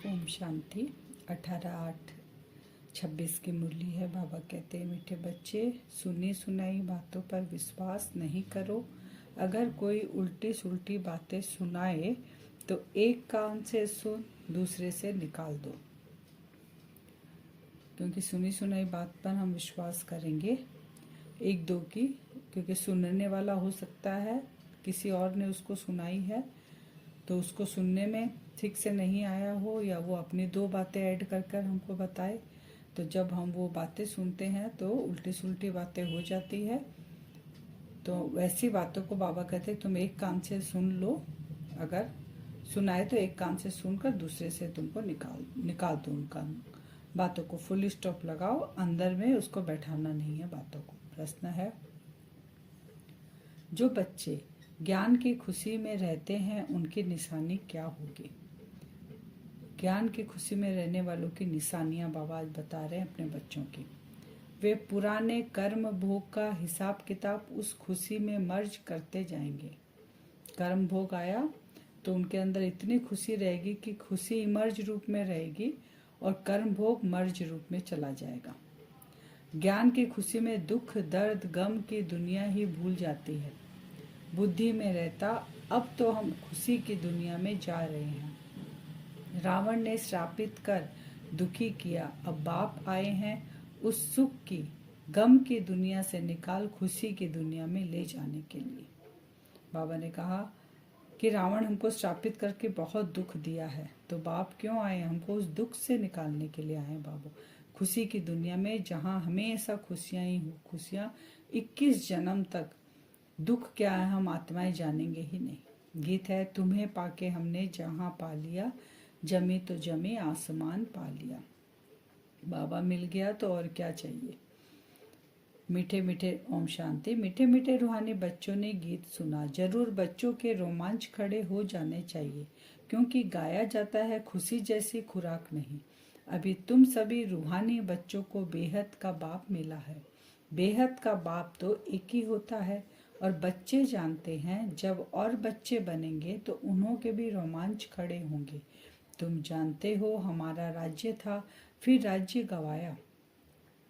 ओम शांति। 18/8/26 की मुरली है। बाबा कहते हैं, मीठे बच्चे, सुनी सुनाई बातों पर विश्वास नहीं करो। अगर कोई उल्टी सुल्टी बातें सुनाए तो एक कान से सुन, दूसरे से निकाल दो। क्योंकि सुनी सुनाई बात पर हम विश्वास करेंगे एक दो की, क्योंकि सुनने वाला हो सकता है किसी और ने उसको सुनाई है तो उसको सुनने में ठीक से नहीं आया हो, या वो अपनी दो बातें ऐड कर कर हमको बताए। तो जब हम वो बातें सुनते हैं तो उल्टी सुल्टी बातें हो जाती है। तो वैसी बातों को बाबा कहते हैं तुम एक कान से सुन लो, अगर सुनाए तो एक कान से सुनकर दूसरे से तुमको निकाल दो उनका बातों को। फुल स्टॉप लगाओ, अंदर में उसको बैठाना नहीं है बातों को। प्रश्न है, जो बच्चे ज्ञान की खुशी में रहते हैं उनकी निशानी क्या होगी? ज्ञान की खुशी में रहने वालों की निशानियां बाबा आज बता रहे हैं अपने बच्चों की। वे पुराने कर्म भोग का हिसाब किताब उस खुशी में मर्ज करते जाएंगे। कर्म भोग आया तो उनके अंदर इतनी खुशी रहेगी कि खुशी इमर्ज रूप में रहेगी और कर्म भोग मर्ज रूप में चला जाएगा। ज्ञान की खुशी में दुख दर्द गम की दुनिया ही भूल जाती है। बुद्धि में रहता, अब तो हम खुशी की दुनिया में जा रहे हैं। रावण ने श्रापित कर दुखी किया, अब बाप आए हैं उस सुख की गम की दुनिया से निकाल खुशी की दुनिया में ले जाने के लिए। बाबा ने कहा कि रावण हमको श्रापित करके बहुत दुख दिया है, तो बाप क्यों आए? हमको उस दुख से निकालने के लिए आए बाबू, खुशी की दुनिया में जहाँ हमेशा खुशियाँ ही हो। खुशियाँ 21 जन्म तक, दुख क्या है हम आत्माएं जानेंगे ही नहीं। गीत है, तुम्हें पाके हमने जहाँ पा लिया, जमी तो जमी आसमान पा लिया। बाबा मिल गया तो और क्या चाहिए। मीठे मीठे ओम शांति। मीठे मीठे रूहानी बच्चों ने गीत सुना। जरूर बच्चों के रोमांच खड़े हो जाने चाहिए, क्योंकि गाया जाता है खुशी जैसी खुराक नहीं। अभी तुम सभी रूहानी बच्चों को बेहद का बाप मिला है। बेहद का बाप तो एक ही होता है, और बच्चे जानते हैं जब और बच्चे बनेंगे तो उन्हों के भी रोमांच खड़े होंगे। तुम जानते हो हमारा राज्य था, फिर राज्य गवाया।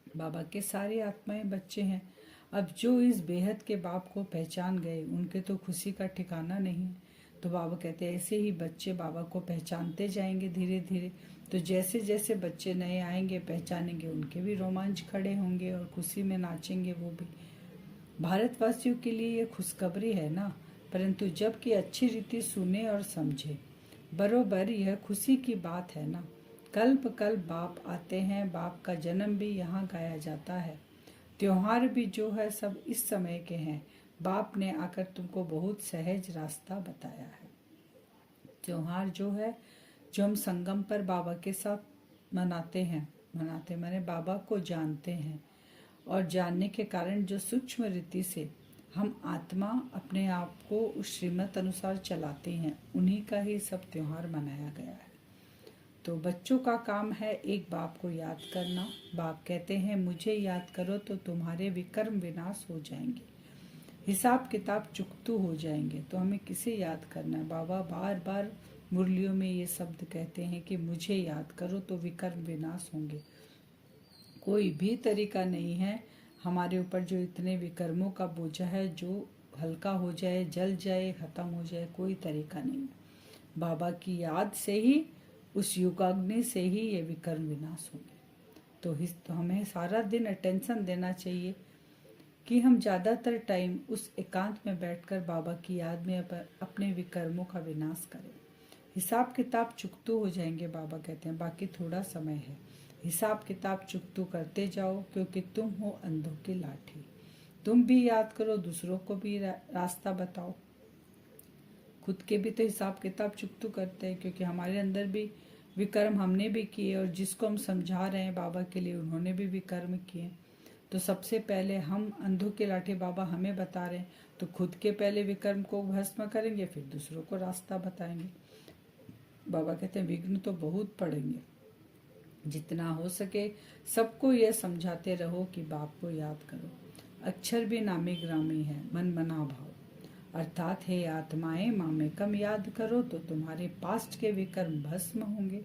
बाबा के सारे आत्माएं बच्चे हैं। अब जो इस बेहद के बाप को पहचान गए उनके तो खुशी का ठिकाना नहीं। तो बाबा कहते हैं ऐसे ही बच्चे बाबा को पहचानते जाएंगे धीरे धीरे। तो जैसे जैसे बच्चे नए आएंगे पहचानेंगे, उनके भी रोमांच खड़े होंगे और खुशी में नाचेंगे वो भी। भारतवासियों के लिए ये खुशखबरी है ना, परंतु जबकि अच्छी रीति सुने और समझे, बरोबर यह खुशी की बात है ना। कल्प कल्प बाप आते हैं, बाप का जन्म भी यहाँ गाया जाता है। त्योहार भी जो है सब इस समय के हैं। बाप ने आकर तुमको बहुत सहज रास्ता बताया है। त्योहार जो है, जो हम संगम पर बाबा के साथ मनाते हैं, मनाते माने बाबा को जानते हैं, और जानने के कारण जो सूक्ष्म रीति से हम आत्मा अपने आप को उस श्रीमत अनुसार चलाते हैं, उन्हीं का ही सब त्योहार मनाया गया है। तो बच्चों का काम है एक बाप को याद करना। बाप कहते हैं मुझे याद करो तो तुम्हारे विकर्म विनाश हो जाएंगे, हिसाब किताब चुकतू हो जाएंगे। तो हमें किसे याद करना है? बाबा बार बार मुरलियों में ये शब्द कहते हैं कि मुझे याद करो तो विकर्म विनाश होंगे। कोई भी तरीका नहीं है हमारे ऊपर जो इतने विकर्मों का बोझा है जो हल्का हो जाए, जल जाए, खत्म हो जाए, कोई तरीका नहीं। बाबा की याद से ही, उस युगाग्नि से ही ये विकर्म विनाश होंगे। तो हमें सारा दिन अटेंशन देना चाहिए कि हम ज़्यादातर टाइम उस एकांत में बैठकर बाबा की याद में अपने विकर्मों का विनाश करें। हिसाब किताब चुकतू हो जाएंगे बाबा कहते हैं, बाकी थोड़ा समय है। हिसाब किताब चुकतू करते जाओ, क्योंकि तुम हो अंधों की लाठी। तुम भी याद करो, दूसरों को भी रास्ता बताओ। खुद के भी तो हिसाब किताब चुकतू करते हैं, क्योंकि हमारे अंदर भी विकर्म हमने भी किए, और जिसको हम समझा रहे हैं बाबा के लिए उन्होंने भी विकर्म किए। तो सबसे पहले हम अंधों के लाठी बाबा हमें बता रहे हैं, तो खुद के पहले विकर्म को भस्म करेंगे, फिर दूसरों को रास्ता बताएंगे। बाबा कहते हैं विघ्न तो बहुत पड़ेंगे, जितना हो सके सबको यह समझाते रहो कि बाप को याद करो। अक्षर भी नामी ग्रामी है, मन मना भाव, अर्थात हे आत्माएं माँ में कम याद करो तो तुम्हारे पास्ट के विकर्म भस्म होंगे।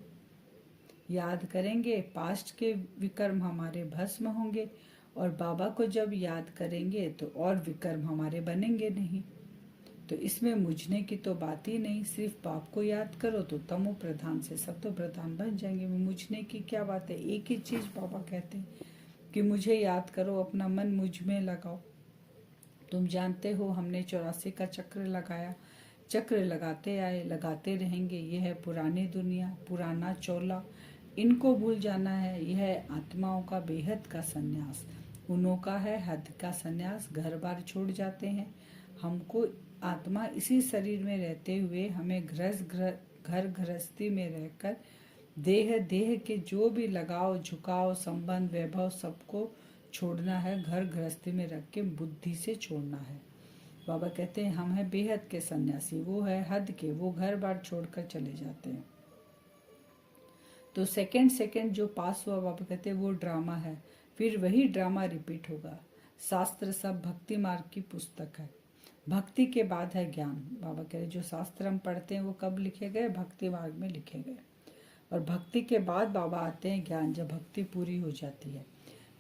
याद करेंगे पास्ट के विकर्म हमारे भस्म होंगे, और बाबा को जब याद करेंगे तो और विकर्म हमारे बनेंगे नहीं। तो इसमें मुझने की तो बात ही नहीं, सिर्फ बाप को याद करो तो तमो प्रधान से सतो प्रधान बन जाएंगे। मुझने की क्या बात है, एक ही चीज बाबा कहते हैं कि मुझे याद करो, अपना मन मुझ में लगाओ। तुम जानते हो हमने 84 का चक्र लगाया, चक्र लगाते आए, लगाते रहेंगे। यह है पुरानी दुनिया, पुराना चोला, इनको भूल जाना है। यह है आत्माओं का बेहद का संन्यास, उनों का है हद का संन्यास। घर बार छोड़ जाते हैं हमको आत्मा, इसी शरीर में रहते हुए हमें घर गृहस्थी में रहकर देह के जो भी लगाव झुकाव संबंध वैभव सबको छोड़ना है, घर गृहस्थी में रख के बुद्धि से छोड़ना है। बाबा कहते हैं हम हैं बेहद के सन्यासी, वो है हद के, वो घर बार छोड़कर चले जाते हैं। तो सेकंड जो पास हुआ बाबा कहते हैं वो ड्रामा है, फिर वही ड्रामा रिपीट होगा। शास्त्र सब भक्ति मार्ग की पुस्तक है, भक्ति के बाद है ज्ञान। बाबा कह रहे जो शास्त्र हम पढ़ते हैं वो कब लिखे गए, भक्ति मार्ग में लिखे गए, और भक्ति के बाद बाबा आते हैं ज्ञान, जब भक्ति पूरी हो जाती है।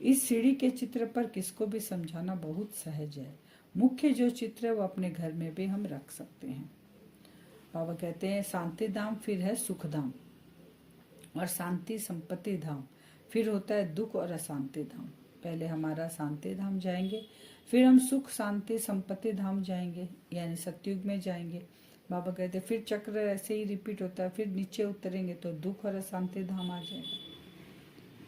इस सीढ़ी के चित्र पर किसको भी समझाना बहुत सहज है। मुख्य जो चित्र है वो अपने घर में भी हम रख सकते हैं। बाबा कहते हैं शांति धाम, फिर है सुख धाम, और शांति संपत्ति धाम, फिर होता है दुख और अशांति धाम। पहले हमारा शांति धाम जाएंगे, फिर हम सुख शांति संपत्ति धाम जाएंगे, यानी सतयुग में जाएंगे। बाबा कहते हैं फिर चक्र ऐसे ही रिपीट होता है, फिर नीचे उतरेंगे तो दुख और अशांति धाम आ जाएगा।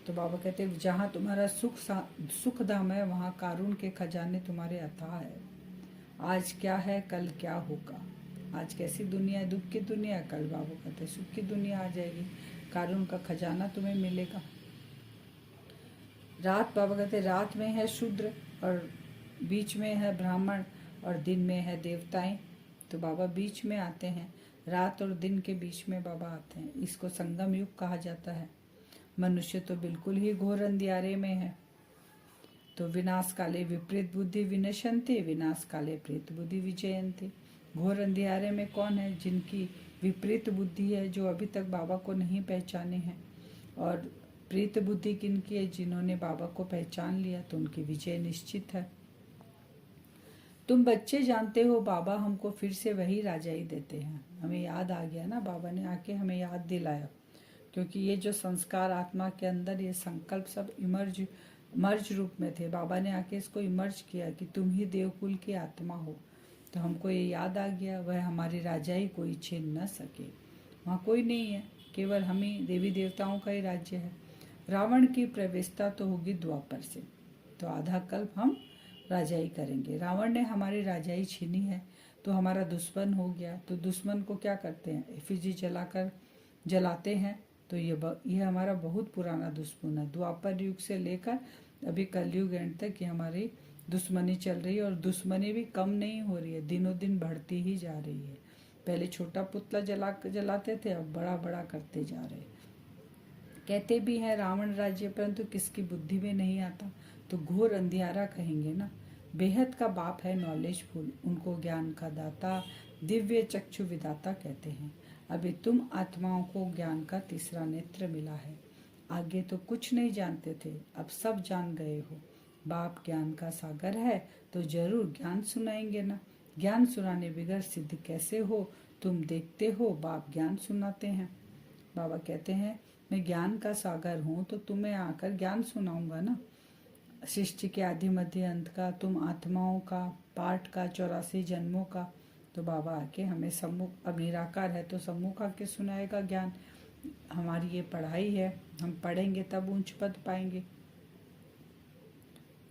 तो बाबा कहते हैं जहाँ तुम्हारा सुख धाम है वहाँ कारून के खजाने तुम्हारे अथाह है। आज क्या है कल क्या होगा, आज कैसी दुनिया है, दुख की दुनिया, कल बाबा कहते हैं सुख की दुनिया आ जाएगी, कारून का खजाना तुम्हें मिलेगा। रात, बाबा कहते हैं रात में है शूद्र और बीच में है ब्राह्मण और दिन में है देवताएं। तो बाबा बीच में आते हैं, रात और दिन के बीच में बाबा आते हैं। इसको संगम युग कहा जाता है। मनुष्य तो बिल्कुल ही घोर अंधियारे में है। तो विनाश काले विपरीत बुद्धि विनशन्ति, विनाश काले प्रेत बुद्धि विजयन्ति। घोर अंधियारे में कौन है, जिनकी विपरीत बुद्धि है, जो अभी तक बाबा को नहीं पहचाने हैं, और प्रेत बुद्धि किनकी है, जिन्होंने बाबा को पहचान लिया, तो उनकी विजय निश्चित है। तुम बच्चे जानते हो बाबा हमको फिर से वही राजाई देते हैं। हमें याद आ गया ना, बाबा ने आके हमें याद दिलाया, क्योंकि ये जो संस्कार आत्मा के अंदर, ये संकल्प सब मर्ज रूप में थे। बाबा ने आके इसको इमर्ज किया कि तुम ही देवकुल की आत्मा हो। तो हमको ये याद आ गया, वह हमारी राजाई कोई छीन न सके। वहाँ कोई नहीं है, केवल हम ही देवी देवताओं का ही राज्य है। रावण की प्रवेशता तो होगी द्वापर से, तो आधा कल्प हम राजाई करेंगे। रावण ने हमारी राजाई छीनी है, तो हमारा दुश्मन हो गया। तो दुश्मन को क्या करते हैं, एफिजी जलाते हैं। तो ये हमारा बहुत पुराना दुश्मन है। द्वापर युग से लेकर अभी कलयुग एंड तक ये हमारी दुश्मनी चल रही है, और दुश्मनी भी कम नहीं हो रही है, दिनों दिन बढ़ती ही जा रही है। पहले छोटा पुतला जलाते थे, अब बड़ा बड़ा करते जा रहे। कहते भी हैं रावण राज्य, परंतु किसकी बुद्धि में नहीं आता, तो घोर अंधियारा कहेंगे ना। बेहद का बाप है नॉलेजफुल, उनको ज्ञान का दाता दिव्य चक्षु विदाता कहते हैं। अभी तुम आत्माओं को ज्ञान का तीसरा नेत्र मिला है। आगे तो कुछ नहीं जानते थे, अब सब जान गए हो। बाप ज्ञान का सागर है, तो जरूर ज्ञान सुनाएंगे ना। ज्ञान सुनाने बगैर सिद्ध कैसे हो, तुम देखते हो बाप ज्ञान सुनाते हैं। बाबा कहते हैं मैं ज्ञान का सागर हूँ, तो तुम्हें आकर ज्ञान सुनाऊंगा ना। सृष्टि के आदि मध्य अंत का, तुम आत्माओं का पाठ का, 84 जन्मों का। तो बाबा आके हमें सम्मुख, अब निराकार है तो सम्मुख आके सुनाएगा ज्ञान। हमारी ये पढ़ाई है, हम पढ़ेंगे तब ऊंच पद पाएंगे।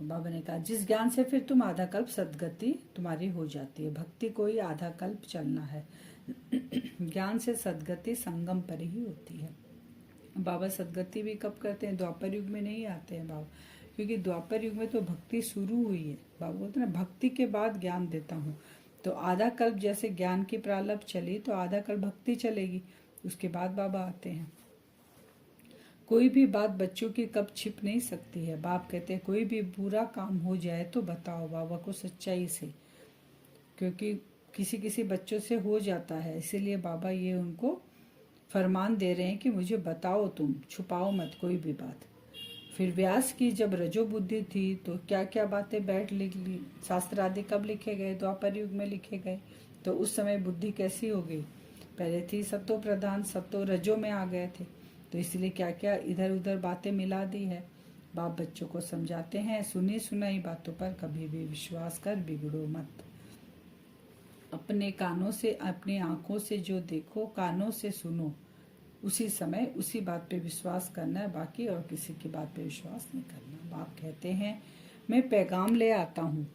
बाबा ने कहा जिस ज्ञान से फिर तुम आधा कल्प सदगति तुम्हारी हो जाती है। भक्ति को ही आधा कल्प चलना है। ज्ञान से सदगति संगम पर ही होती है। बाबा सदगति भी कब करते हैं, द्वापर युग में नहीं आते हैं बाबा, क्योंकि द्वापर युग में तो भक्ति शुरू हुई है। बाबा बोलते हैं ना भक्ति के बाद ज्ञान देता हूँ। तो आधा कल्प जैसे ज्ञान की प्रारंभ चली, तो आधा कल्प भक्ति चलेगी, उसके बाद बाबा आते हैं। कोई भी बात बच्चों की कब छिप नहीं सकती है। बाप कहते हैं कोई भी बुरा काम हो जाए तो बताओ बाबा को सच्चाई से, क्योंकि किसी किसी बच्चों से हो जाता है, इसीलिए बाबा ये उनको फरमान दे रहे हैं कि मुझे बताओ, तुम छुपाओ मत कोई भी बात। फिर व्यास की जब रजो बुद्धि थी तो क्या क्या बातें बैठ लिख ली। शास्त्र आदि कब लिखे गए? द्वापर युग में लिखे गए। तो उस समय बुद्धि कैसी हो गई? पहले थी सत्तो प्रधान, सत्तो रजो में आ गए थे, तो इसलिए क्या क्या इधर उधर बातें मिला दी है। बाप बच्चों को समझाते हैं, सुनी सुनाई बातों पर कभी भी विश्वास कर बिगड़ो मत। अपने कानों से, अपनी आंखों से जो देखो, कानों से सुनो, उसी समय उसी बात पे विश्वास करना है, बाकी और किसी की बात पे विश्वास नहीं करना। बाप कहते हैं, मैं पैगाम ले आता हूँ,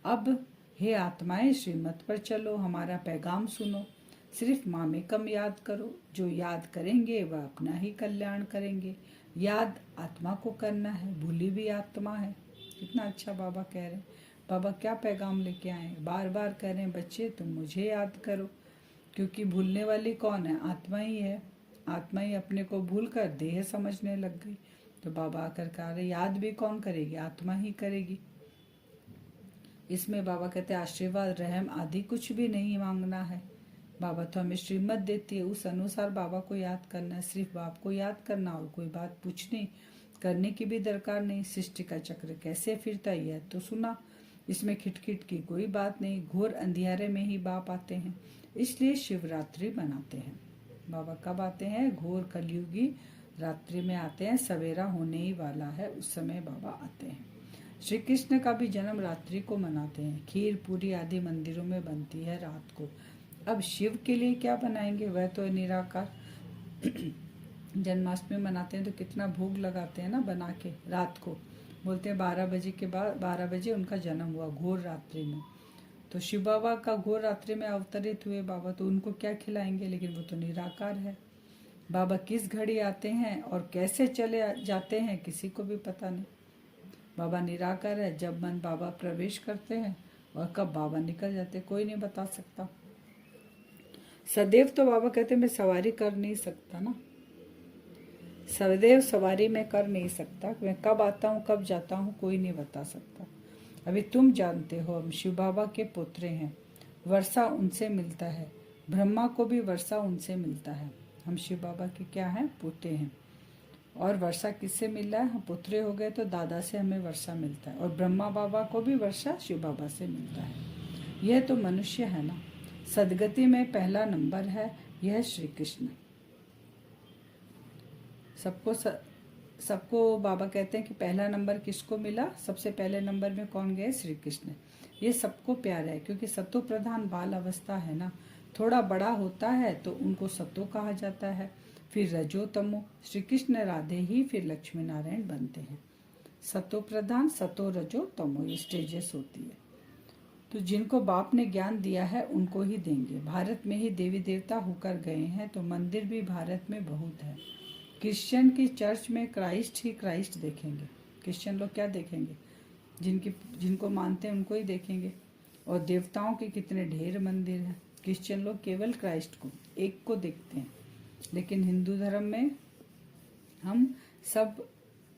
अब हे आत्माएं श्रीमत पर चलो, हमारा पैगाम सुनो। सिर्फ मामेकम याद करो, जो याद करेंगे वह अपना ही कल्याण करेंगे। याद आत्मा को करना है, भूली भी आत्मा है। कितना अच्छा बाबा कह रहे हैं। बाबा क्या पैगाम लेके आए? बार बार कह रहे हैं, बच्चे तुम मुझे याद करो, क्योंकि भूलने वाली कौन है? आत्मा ही है। आत्मा ही अपने को भूल कर देह समझने लग गई। तो बाबा आकर कह रहे, याद भी कौन करेगी? आत्मा ही करेगी। इसमें बाबा कहते हैं, आशीर्वाद रहम आदि कुछ भी नहीं मांगना है। बाबा तो हमें श्रीमत देती है, उस अनुसार बाबा को याद करना है। सिर्फ बाप को याद करना और कोई बात पूछनी करने की भी दरकार नहीं। सृष्टि का चक्र कैसे फिरता है तो सुना, इसमें खिटखिट की कोई बात नहीं। घोर अंधियारे में ही बाप आते हैं, इसलिए शिवरात्रि मनाते हैं। बाबा कब आते हैं? घोर कलयुगी रात्रि में आते हैं। सवेरा होने ही वाला है, उस समय बाबा आते हैं। श्री कृष्ण का भी जन्म रात्रि को मनाते हैं। खीर पूरी आदि मंदिरों में बनती है रात को। अब शिव के लिए क्या बनाएंगे? वह तो निराकार। जन्माष्टमी मनाते हैं तो कितना भोग लगाते हैं ना बना के रात को। बोलते हैं 12 बजे के बाद, 12 बजे उनका जन्म हुआ घोर रात्रि में। तो शिव बाबा का घोर रात्रि में अवतरित हुए बाबा, तो उनको क्या खिलाएंगे? लेकिन वो तो निराकार है। बाबा किस घड़ी आते हैं और कैसे चले जाते हैं किसी को भी पता नहीं। बाबा निराकार है, जब मन बाबा प्रवेश करते हैं और कब बाबा निकल जाते कोई नहीं बता सकता। सदैव तो बाबा कहते मैं सवारी कर नहीं सकता ना, सदैव सवारी मैं कर नहीं सकता। मैं कब आता हूँ कब जाता हूँ कोई नहीं बता सकता। अभी तुम जानते हो हम शिव बाबा के पुत्र हैं, वर्षा उनसे मिलता है। ब्रह्मा को भी वर्षा उनसे मिलता है। हम शिव बाबा के क्या हैं? पुत्र हैं। और वर्षा किससे मिल रहा है? हम पुत्र हो गए तो दादा से हमें वर्षा मिलता है। और ब्रह्मा बाबा को भी वर्षा शिव बाबा से मिलता है। यह तो मनुष्य है ना। सदगति में पहला नंबर है यह श्री कृष्ण। सबको बाबा कहते हैं कि पहला नंबर किसको मिला? सबसे पहले नंबर में कौन गए? श्री कृष्ण। ये सबको प्यारा है, क्योंकि सत्तो प्रधान बाल अवस्था है ना। थोड़ा बड़ा होता है तो उनको सत्तो कहा जाता है, फिर रजो तमो। श्री कृष्ण राधे ही फिर लक्ष्मी नारायण बनते हैं। सत्तो प्रधान, सत्तो रजो तमो, ये स्टेजेस होती है। तो जिनको बाप ने ज्ञान दिया है उनको ही देंगे। भारत में ही देवी देवता होकर गए हैं, तो मंदिर भी भारत में बहुत है। क्रिश्चियन की चर्च में क्राइस्ट ही क्राइस्ट देखेंगे। क्रिश्चियन लोग क्या देखेंगे? जिनको मानते हैं उनको ही देखेंगे। और देवताओं के कितने ढेर मंदिर हैं। क्रिश्चियन लोग केवल क्राइस्ट को, एक को देखते हैं। लेकिन हिंदू धर्म में हम सब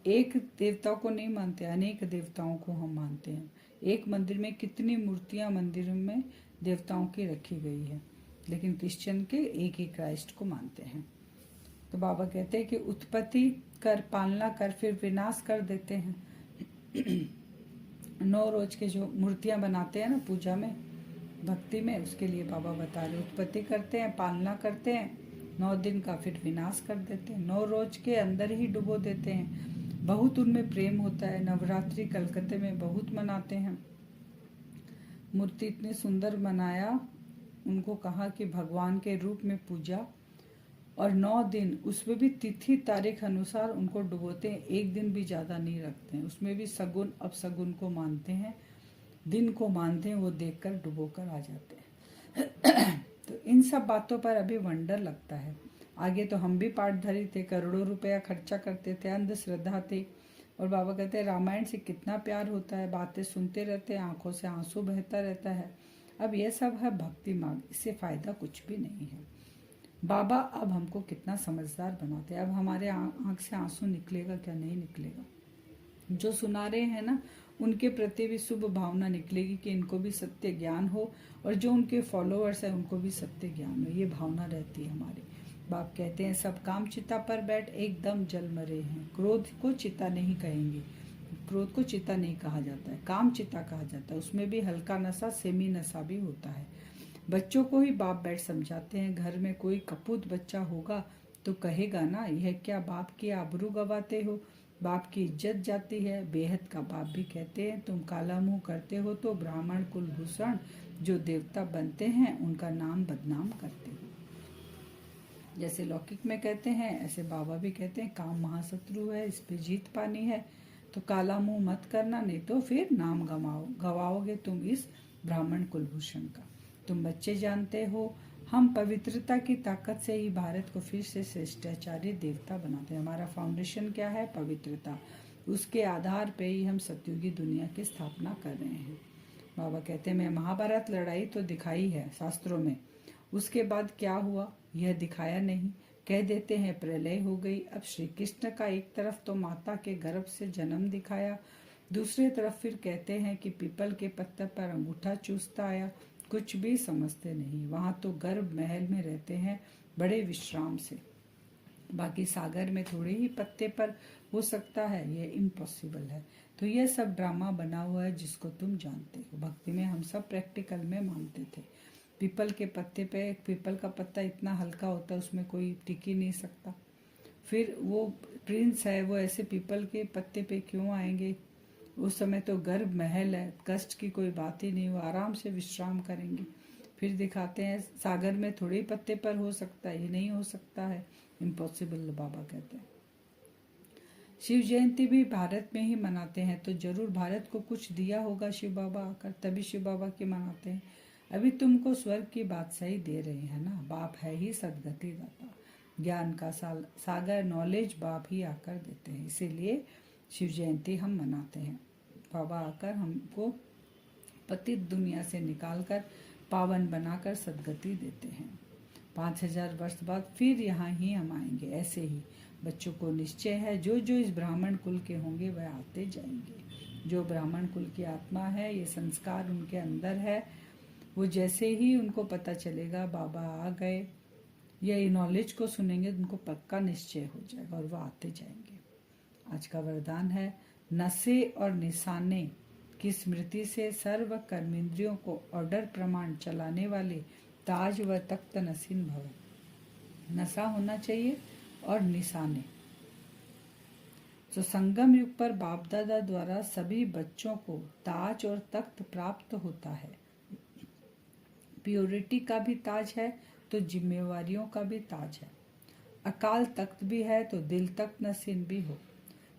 एक देवता को नहीं मानते, अनेक देवताओं को हम मानते हैं। एक मंदिर में कितनी मूर्तियां मंदिर में देवताओं की रखी गई है, लेकिन क्रिश्चियन के एक ही क्राइस्ट को मानते हैं। तो बाबा कहते हैं कि उत्पत्ति कर, पालना कर, फिर विनाश कर देते हैं। 9 रोज के जो मूर्तियां बनाते हैं ना पूजा में, भक्ति में, उसके लिए बाबा बता रहे उत्पत्ति करते हैं, पालना करते हैं 9 दिन का, फिर विनाश कर देते हैं। 9 रोज के अंदर ही डुबो देते हैं। बहुत उनमें प्रेम होता है। नवरात्रि कलकत्ते में बहुत मनाते हैं। मूर्ति इतनी सुंदर बनाया, उनको कहा कि भगवान के रूप में पूजा, और 9 दिन उसमें भी तिथि तारीख अनुसार उनको डुबोते हैं। एक दिन भी ज़्यादा नहीं रखते हैं। उसमें भी सगुन अपसगुन को मानते हैं, दिन को मानते हैं, वो देखकर डुबो कर आ जाते हैं। तो इन सब बातों पर अभी वंडर लगता है। आगे तो हम भी पाठधारी थे, करोड़ों रुपया खर्चा करते थे, अंधश्रद्धा थे। और बाबा कहते हैं रामायण से कितना प्यार होता है, बातें सुनते रहते हैं, आंखों से आंसू बहता रहता है। अब यह सब है भक्ति मार्ग, इससे फायदा कुछ भी नहीं है। बाबा अब हमको कितना समझदार बनाते हैं। अब हमारे आंख से आंसू निकलेगा क्या? नहीं निकलेगा। जो सुना रहे हैं ना, उनके प्रति भी शुभ भावना निकलेगी कि इनको भी सत्य ज्ञान हो, और जो उनके फॉलोअर्स हैं उनको भी सत्य ज्ञान हो। ये भावना रहती है हमारी। बाप कहते हैं सब काम चिता पर बैठ एकदम जल मरे हैं। क्रोध को चिता नहीं कहेंगे, क्रोध को चिता नहीं कहा जाता है, काम चिता कहा जाता है। उसमें भी हल्का नशा सेमी नशा भी होता है। बच्चों को ही बाप बैठ समझाते हैं। घर में कोई कपूत बच्चा होगा तो कहेगा ना, यह क्या बाप की आबरू गवाते हो, बाप की इज्जत जाती है। बेहद का बाप भी कहते हैं तुम काला मुंह करते हो तो ब्राह्मण कुलभूषण जो देवता बनते हैं उनका नाम बदनाम करते हो। जैसे लौकिक में कहते हैं ऐसे बाबा भी कहते हैं काम महाशत्रु है, इस पे जीत पानी है तो काला मुंह मत करना, नहीं तो फिर नाम गवाओगे तुम इस ब्राह्मण कुलभूषण का। तुम बच्चे जानते हो हम पवित्रता की ताकत से ही भारत को फिर से श्रेष्ठाचार्य देवता बनाते हैं। हमारा फाउंडेशन क्या है? पवित्रता। उसके आधार पे ही हम सतयुगी दुनिया की स्थापना कर रहे हैं। बाबा कहते हैं मैं महाभारत लड़ाई तो दिखाई है शास्त्रों में, उसके बाद क्या हुआ यह दिखाया नहीं। कह देते हैं प्रलय हो गई। अब श्री कृष्ण का एक तरफ तो माता के गर्भ से जन्म दिखाया, दूसरी तरफ फिर कहते हैं कि पीपल के पत्ते पर अंगूठा चूसता आया। कुछ भी समझते नहीं। वहां तो गर्भ महल में रहते हैं बड़े विश्राम से, बाकी सागर में थोड़े ही पत्ते पर हो सकता है, यह इम्पॉसिबल है। तो यह सब ड्रामा बना हुआ है जिसको तुम जानते हो। भक्ति में हम सब प्रैक्टिकल में मानते थे। पीपल के पत्ते पे, पीपल का पत्ता इतना हल्का होता है उसमें कोई टिक ही नहीं सकता। फिर वो प्रिंस है, वो ऐसे पीपल के पत्ते पे क्यों आएंगे? उस समय तो गर्भ महल है, कष्ट की कोई बात ही नहीं, वो आराम से विश्राम करेंगे। फिर दिखाते हैं सागर में थोड़े ही पत्ते पर हो सकता है, ये नहीं हो सकता है, इम्पॉसिबल बाबा कहते हैं। शिव जयंती भी भारत में ही मनाते हैं तो जरूर भारत को कुछ दिया होगा शिव बाबा आकर, तभी शिव बाबा की मनाते हैं। अभी तुमको स्वर्ग की बादशाही दे रहे हैं ना, बाप है ही सदगति दाता, ज्ञान का सागर, नॉलेज बाप ही आकर देते हैं। इसीलिए शिव जयंती हम मनाते हैं। बाबा आकर हमको पतित दुनिया से निकालकर पावन बनाकर सदगति देते हैं। 5000 वर्ष बाद फिर यहाँ ही हम आएंगे। ऐसे ही बच्चों को निश्चय है जो जो इस ब्राह्मण कुल के होंगे वह आते जाएंगे। जो ब्राह्मण कुल की आत्मा है, ये संस्कार उनके अंदर है, वो जैसे ही उनको पता चलेगा बाबा आ गए, ये नॉलेज को सुनेंगे, उनको पक्का निश्चय हो जाएगा और वो आते जाएंगे। आज का वरदान है नशे और निशाने की स्मृति से सर्व कर्मेंद्रियों को ऑर्डर प्रमाण चलाने वाले ताज व तख्त नसीन भव। नशा होना चाहिए और निशाने। तो संगम युग पर बाप दादा द्वारा सभी बच्चों को ताज और तख्त प्राप्त होता है। प्योरिटी का भी ताज है तो जिम्मेवारियों का भी ताज है। अकाल तख्त भी है तो दिल तख्त नसीन भी हो।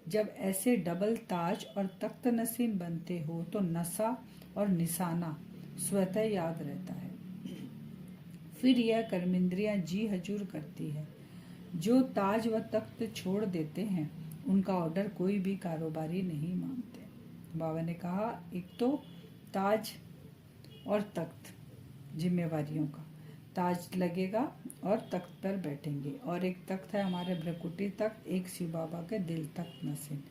जब ऐसे डबल ताज और तख्त नसीन बनते हो तो नशा और निशाना स्वतः याद रहता है। फिर यह कर्मेंद्रियां जी हजूर करती है। जो ताज व तख्त छोड़ देते हैं उनका ऑर्डर कोई भी कारोबारी नहीं मानते। बाबा ने कहा एक तो ताज और तख्त जिम्मेवारियों का, ताज लगेगा और तख्त पर बैठेंगे, और एक तख्त है हमारे भ्रकुटी तख्त, एक शिव बाबा के दिल तख्त नसीन।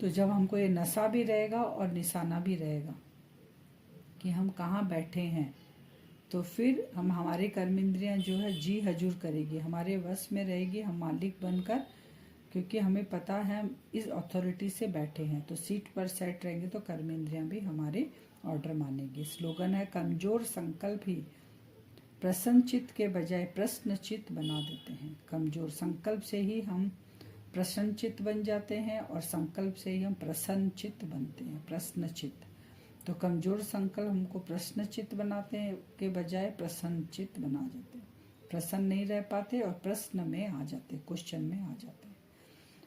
तो जब हमको ये नशा भी रहेगा और निशाना भी रहेगा कि हम कहाँ बैठे हैं, तो फिर हम हमारी कर्मेंद्रियां जो है जी हजूर करेगी, हमारे वश में रहेगी, हम मालिक बनकर, क्योंकि हमें पता है हम इस अथॉरिटी से बैठे हैं। तो सीट पर सेट रहेंगे तो कर्मेंद्रियां भी हमारे ऑर्डर मानेगी। स्लोगन है कमजोर संकल्प ही प्रसन्नचित्त के बजाय प्रश्नचित्त बना देते हैं। कमजोर संकल्प से ही हम प्रसन्नचित्त बन जाते हैं और संकल्प से ही हम प्रसन्नचित्त बनते हैं, प्रश्नचित्त। तो कमजोर संकल्प हमको प्रश्नचित्त बनाते हैं के बजाय प्रसन्नचित्त बना देते हैं। प्रसन्न नहीं रह पाते और प्रश्न में आ जाते, क्वेश्चन में आ जाते हैं।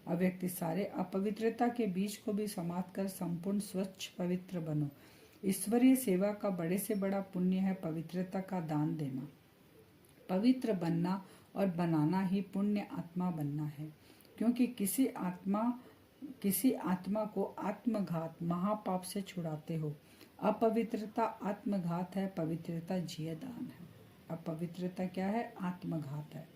अव्यक्ति सारे अपवित्रता के बीज को भी समाप्त कर संपूर्ण स्वच्छ पवित्र बनो। ईश्वरीय सेवा का बड़े से बड़ा पुण्य है पवित्रता का दान देना। पवित्र बनना और बनाना ही पुण्य आत्मा बनना है, क्योंकि किसी आत्मा को आत्मघात महापाप से छुड़ाते हो। अपवित्रता आत्मघात है, पवित्रता जियदान है। अपवित्रता क्या है? आत्मघात है,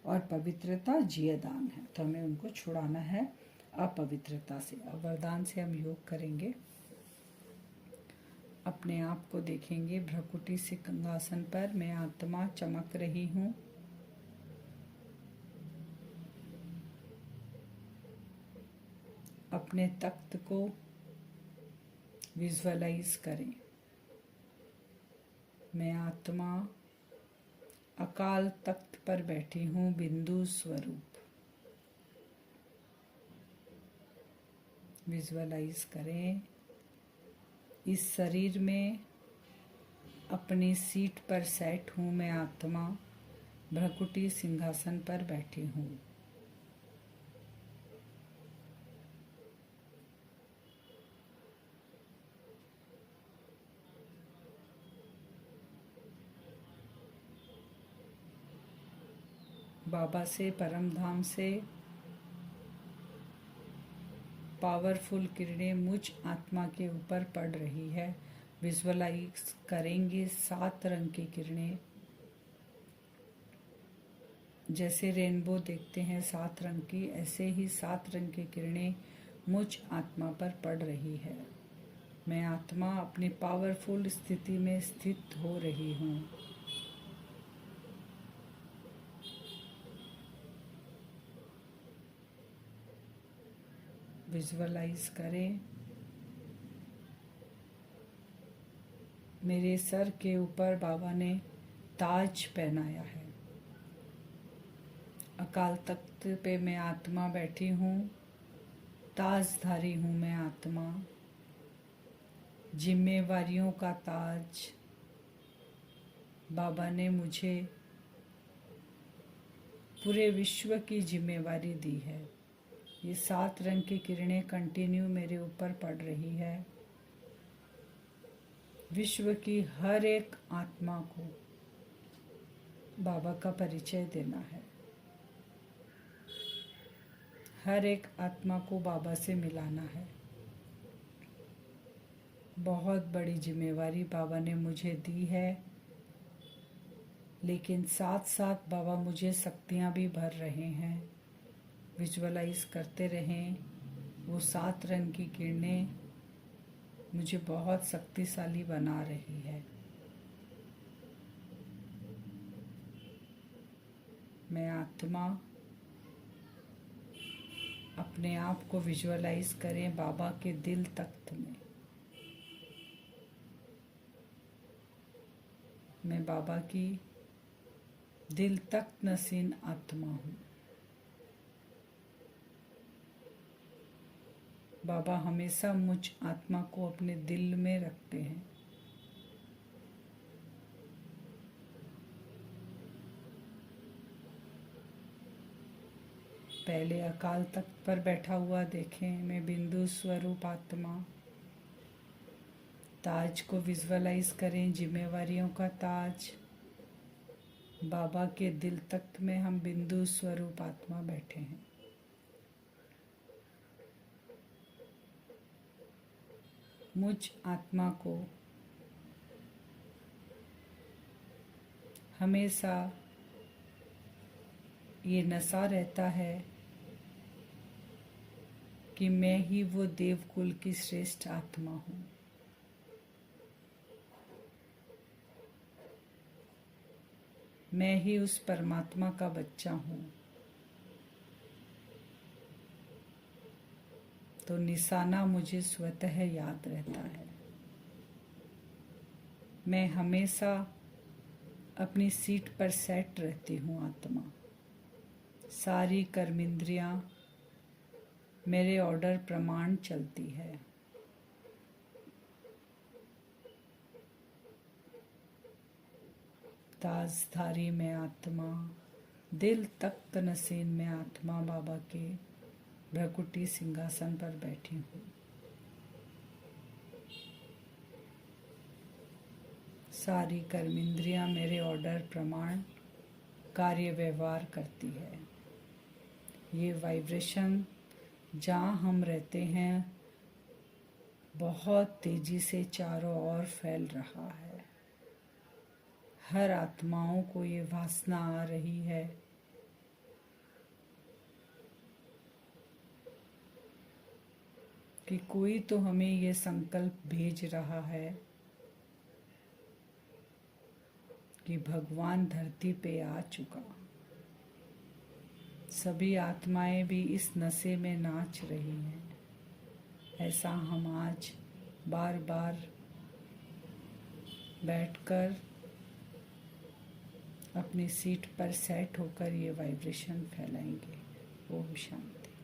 और पवित्रता जियदान है। तो हमें उनको छुड़ाना है अपवित्रता से। अब वरदान से हम योग करेंगे। अपने आप को देखेंगे भ्रकुटी से कंगासन पर, मैं आत्मा चमक रही हूँ। अपने तख्त को विजुअलाइज करें। मैं आत्मा अकाल तख्त पर बैठी हूँ बिंदु स्वरूप। विजुअलाइज करें इस शरीर में अपनी सीट पर सेट हूँ। मैं आत्मा भ्रकुटी सिंहासन पर बैठी हूँ। बाबा से, परम धाम से पावरफुल किरणें मुझ आत्मा के ऊपर पड़ रही है। विजुअलाइज करेंगे 7 रंग की किरणें। जैसे रेनबो देखते हैं 7 रंग की, ऐसे ही 7 रंग की किरणें मुझ आत्मा पर पड़ रही है। मैं आत्मा अपनी पावरफुल स्थिति में स्थित हो रही हूँ। विजुअलाइज करें मेरे सर के ऊपर बाबा ने ताज पहनाया है। अकाल तख्त पे मैं आत्मा बैठी हूँ। ताजधारी हूँ मैं आत्मा। जिम्मेवारियों का ताज बाबा ने मुझे पूरे विश्व की जिम्मेवारी दी है। ये 7 रंग की किरणें कंटिन्यू मेरे ऊपर पड़ रही है। विश्व की हर एक आत्मा को बाबा का परिचय देना है। हर एक आत्मा को बाबा से मिलाना है। बहुत बड़ी जिम्मेवारी बाबा ने मुझे दी है, लेकिन साथ साथ बाबा मुझे शक्तियाँ भी भर रहे हैं। विजुअलाइज करते रहें वो 7 रंग की किरणें मुझे बहुत शक्तिशाली बना रही है। मैं आत्मा अपने आप को विजुअलाइज करें बाबा के दिल तख्त में। मैं बाबा की दिल तख्त नसीन आत्मा हूँ। बाबा हमेशा मुझ आत्मा को अपने दिल में रखते हैं। पहले अकाल तख्त पर बैठा हुआ देखें। मैं बिंदु स्वरूप आत्मा। ताज को विजुअलाइज करें, जिम्मेवारियों का ताज। बाबा के दिल तख्त में हम बिंदु स्वरूप आत्मा बैठे हैं। मुझ आत्मा को हमेशा ये नशा रहता है कि मैं ही वो देवकुल की श्रेष्ठ आत्मा हूँ। मैं ही उस परमात्मा का बच्चा हूँ। तो निशाना मुझे स्वतः याद रहता है। मैं हमेशा अपनी सीट पर सेट रहती हूँ आत्मा। सारी कर्मेंद्रियाँ मेरे ऑर्डर प्रमाण चलती है। ताजधारी में आत्मा, दिल तख्त नसीन में आत्मा बाबा के भ्रकुटी सिंहासन पर बैठी हूँ। सारी कर्मेंद्रियाँ मेरे ऑर्डर प्रमाण कार्य व्यवहार करती है। ये वाइब्रेशन जहाँ हम रहते हैं बहुत तेजी से चारों ओर फैल रहा है। हर आत्माओं को ये वासना आ रही है कि कोई तो हमें ये संकल्प भेज रहा है कि भगवान धरती पे आ चुका। सभी आत्माएं भी इस नशे में नाच रही हैं। ऐसा हम आज बार बार बैठकर अपनी सीट पर सेट होकर ये वाइब्रेशन फैलाएंगे। ओम शांति।